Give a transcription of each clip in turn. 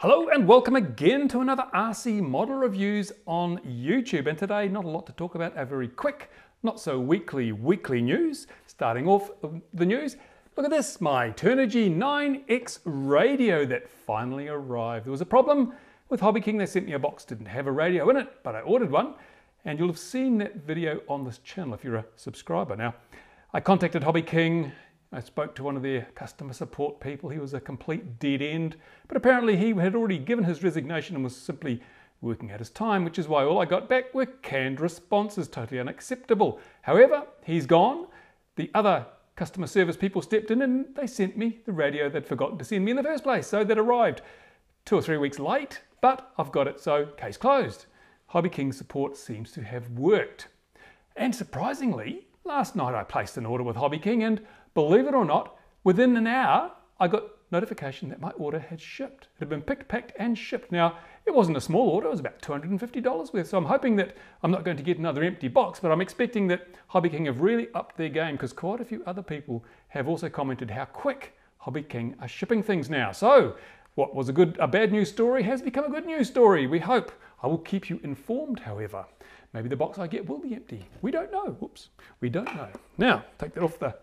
Hello and welcome again to another RC model reviews on YouTube. And today, not a lot to talk about, a very quick, not so weekly news. Starting off the news, look at this, my Turnigy 9X radio that finally arrived. There was a problem with HobbyKing. They sent me a box, didn't have a radio in it, but I ordered one. And you'll have seen that video on this channel if you're a subscriber. Now, I contacted HobbyKing. I spoke to one of their customer support people. He was a complete dead end, but apparently he had already given his resignation and was simply working out his time, which is why all I got back were canned responses, totally unacceptable. However, he's gone. The other customer service people stepped in and they sent me the radio they'd forgotten to send me in the first place. So that arrived 2 or 3 weeks late, but I've got it, so case closed. HobbyKing support seems to have worked. And surprisingly, last night I placed an order with HobbyKing and believe it or not, within an hour, I got notification that my order had shipped. It had been picked, packed, and shipped. Now, it wasn't a small order, it was about $250 worth, so I'm hoping that I'm not going to get another empty box, but I'm expecting that HobbyKing have really upped their game because quite a few other people have also commented how quick HobbyKing are shipping things now. So, what was a bad news story has become a good news story, we hope. I will keep you informed, however. Maybe the box I get will be empty. We don't know. Whoops, we don't know. Now, take that off the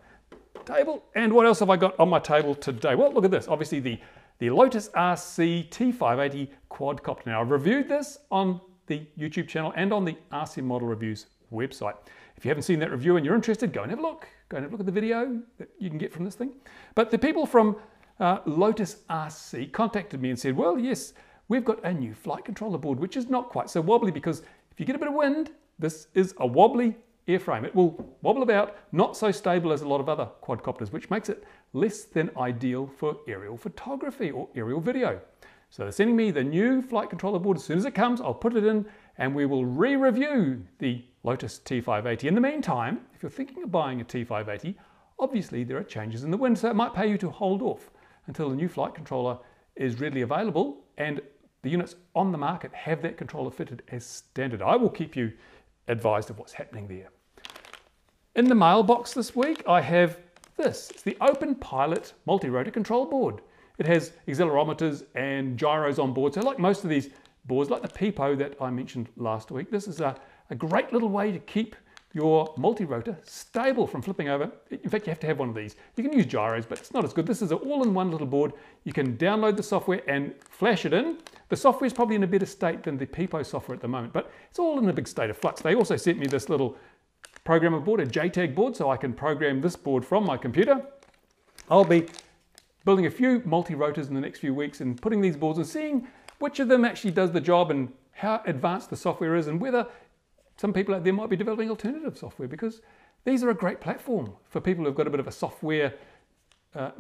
table. And what else have I got on my table today? Well, look at this. Obviously the Lotus RC T580 quadcopter. Now, I've reviewed this on the YouTube channel and on the RC Model Reviews website. If you haven't seen that review and you're interested, go and have a look. Go and have a look at the video that you can get from this thing. But the people from Lotus RC contacted me and said, well, yes, we've got a new flight controller board, which is not quite so wobbly because if you get a bit of wind, this is a wobbly airframe. It will wobble about, not so stable as a lot of other quadcopters, which makes it less than ideal for aerial photography or aerial video. So they're sending me the new flight controller board. As soon as it comes, I'll put it in and we will re-review the Lotus T580. In the meantime, if you're thinking of buying a T580, obviously there are changes in the wind, so it might pay you to hold off until the new flight controller is readily available and the units on the market have that controller fitted as standard. I will keep you advised of what's happening there. In the mailbox this week, I have this. It's the OpenPilot multi-rotor control board. It has accelerometers and gyros on board. So like most of these boards, like the Pipo that I mentioned last week, this is a great little way to keep your multi-rotor stable from flipping over. In fact, you have to have one of these. You can use gyros, but it's not as good. This is an all-in-one little board. You can download the software and flash it in. The software is probably in a better state than the Pipo software at the moment, but it's all in a big state of flux. They also sent me this little programmer board, a JTAG board, so I can program this board from my computer. I'll be building a few multi-rotors in the next few weeks and putting these boards and seeing which of them actually does the job and how advanced the software is and whether some people out there might be developing alternative software, because these are a great platform for people who've got a bit of a software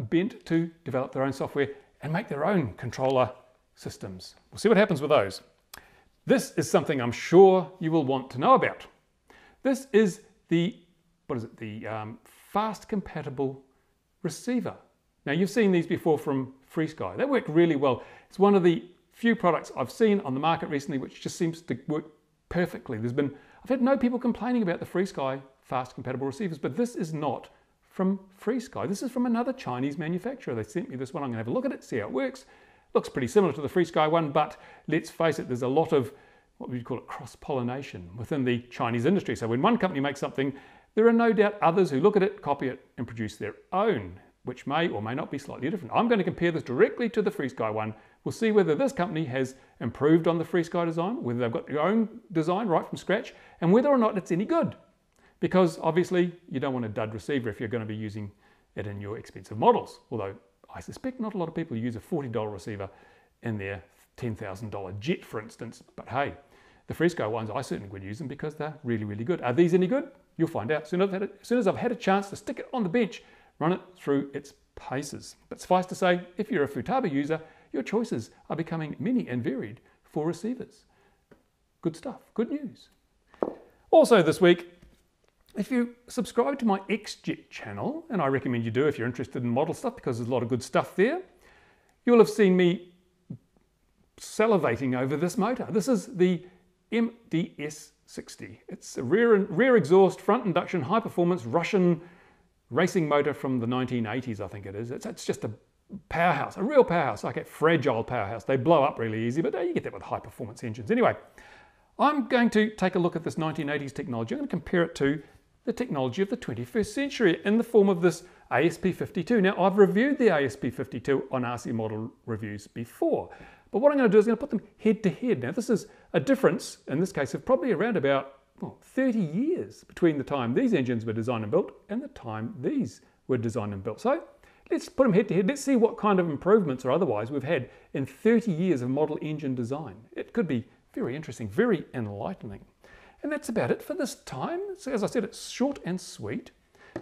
bent to develop their own software and make their own controller systems. We'll see what happens with those. This is something I'm sure you will want to know about. This is the fast compatible receiver. Now you've seen these before from FreeSky. They work really well. It's one of the few products I've seen on the market recently which just seems to work perfectly. I've had no people complaining about the FreeSky fast compatible receivers, but this is not from FreeSky. This is from another Chinese manufacturer. They sent me this one. I'm going to have a look at it, see how it works. Looks pretty similar to the FreeSky one, but let's face it, there's a lot of what we call it cross-pollination within the Chinese industry. So when one company makes something, there are no doubt others who look at it, copy it, and produce their own, which may or may not be slightly different. I'm going to compare this directly to the FreeSky one. We'll see whether this company has improved on the FreeSky design, whether they've got their own design right from scratch, and whether or not it's any good. Because obviously you don't want a dud receiver if you're going to be using it in your expensive models. Although I suspect not a lot of people use a $40 receiver in their $10,000 jet, for instance. But hey, the FreeSky ones, I certainly would use them because they're really, really good. Are these any good? You'll find out. As soon as I've had a chance to stick it on the bench, run it through its paces. But suffice to say, if you're a Futaba user, your choices are becoming many and varied for receivers. Good stuff, good news. Also this week, if you subscribe to my XJet channel, and I recommend you do if you're interested in model stuff because there's a lot of good stuff there, you'll have seen me salivating over this motor. This is the MDS60. It's a rear exhaust, front induction, high performance Russian racing motor from the 1980s, I think it is. It's just a powerhouse, a real powerhouse, like a fragile powerhouse. They blow up really easy, but you get that with high performance engines. Anyway, I'm going to take a look at this 1980s technology. I'm going to compare it to the technology of the 21st century in the form of this ASP52. Now, I've reviewed the ASP52 on RC model reviews before, but what I'm going to do is I'm going to put them head to head. Now, this is a difference, in this case, of probably around about 30 years between the time these engines were designed and built and the time these were designed and built. So let's put them head to head. Let's see what kind of improvements or otherwise we've had in 30 years of model engine design. It could be very interesting, very enlightening. And that's about it for this time. So as I said, it's short and sweet.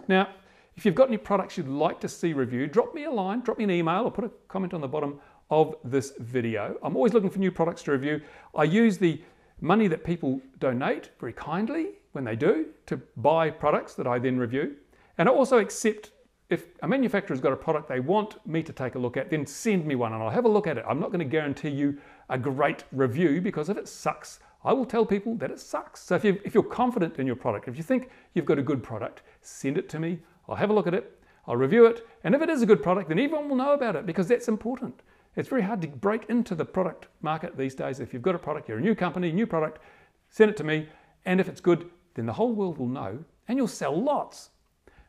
Now, if you've got any products you'd like to see reviewed, drop me a line, drop me an email, or put a comment on the bottom of this video. I'm always looking for new products to review. I use the money that people donate very kindly when they do to buy products that I then review. And I also accept if a manufacturer's got a product they want me to take a look at, then send me one and I'll have a look at it. I'm not going to guarantee you a great review, because if it sucks, I will tell people that it sucks. So if you're confident in your product, if you think you've got a good product, send it to me. I'll have a look at it. I'll review it. And if it is a good product, then everyone will know about it, because that's important. It's very hard to break into the product market these days. If you've got a product, you're a new company, new product, send it to me. And if it's good, then the whole world will know and you'll sell lots.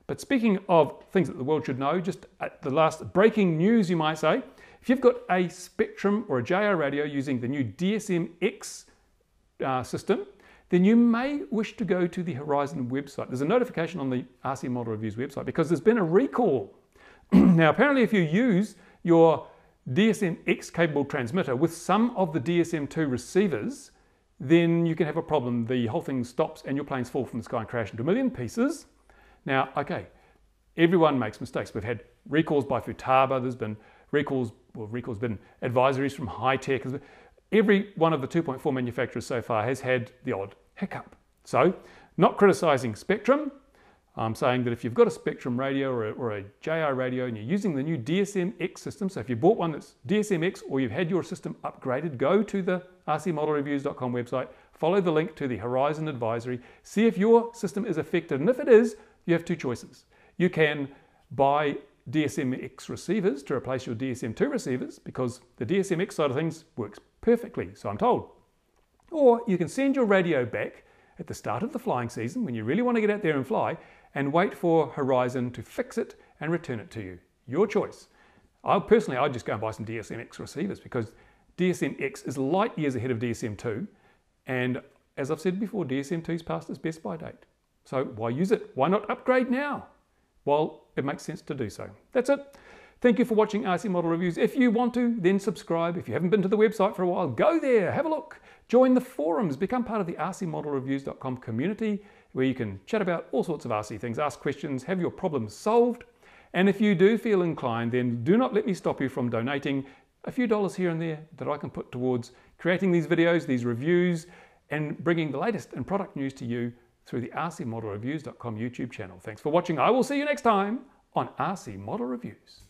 But speaking of things that the world should know, just at the last breaking news, you might say, if you've got a Spektrum or a JR radio using the new DSM-X system, then you may wish to go to the Horizon website. There's a notification on the RC Model Reviews website because there's been a recall. Now, apparently if you use your DSM-X capable transmitter with some of the DSM-2 receivers, then you can have a problem. The whole thing stops and your planes fall from the sky and crash into a million pieces. Now, okay, everyone makes mistakes. We've had recalls by Futaba, there's been recalls been advisories from high-tech. Every one of the 2.4 manufacturers so far has had the odd hiccup. So, not criticizing Spektrum, I'm saying that if you've got a Spektrum radio or a JR radio and you're using the new DSM-X system, so if you bought one that's DSM-X or you've had your system upgraded, go to the rcmodelreviews.com website, follow the link to the Horizon advisory, see if your system is affected, and if it is, you have two choices. You can buy DSM-X receivers to replace your DSM-2 receivers, because the DSM-X side of things works perfectly, so I'm told. Or you can send your radio back at the start of the flying season when you really want to get out there and fly, and wait for Horizon to fix it and return it to you. Your choice. I'd just go and buy some DSM-X receivers, because DSM-X is light years ahead of DSM-2, and as I've said before, DSM-2's past its best by date. So why use it? Why not upgrade now? Well, it makes sense to do so. That's it. Thank you for watching RC Model Reviews. If you want to, then subscribe. If you haven't been to the website for a while, go there, have a look. Join the forums, become part of the rcmodelreviews.com community, where you can chat about all sorts of RC things, ask questions, have your problems solved. And if you do feel inclined, then do not let me stop you from donating a few dollars here and there that I can put towards creating these videos, these reviews, and bringing the latest in product news to you through the rcmodelreviews.com YouTube channel. Thanks for watching. I will see you next time on RC Model Reviews.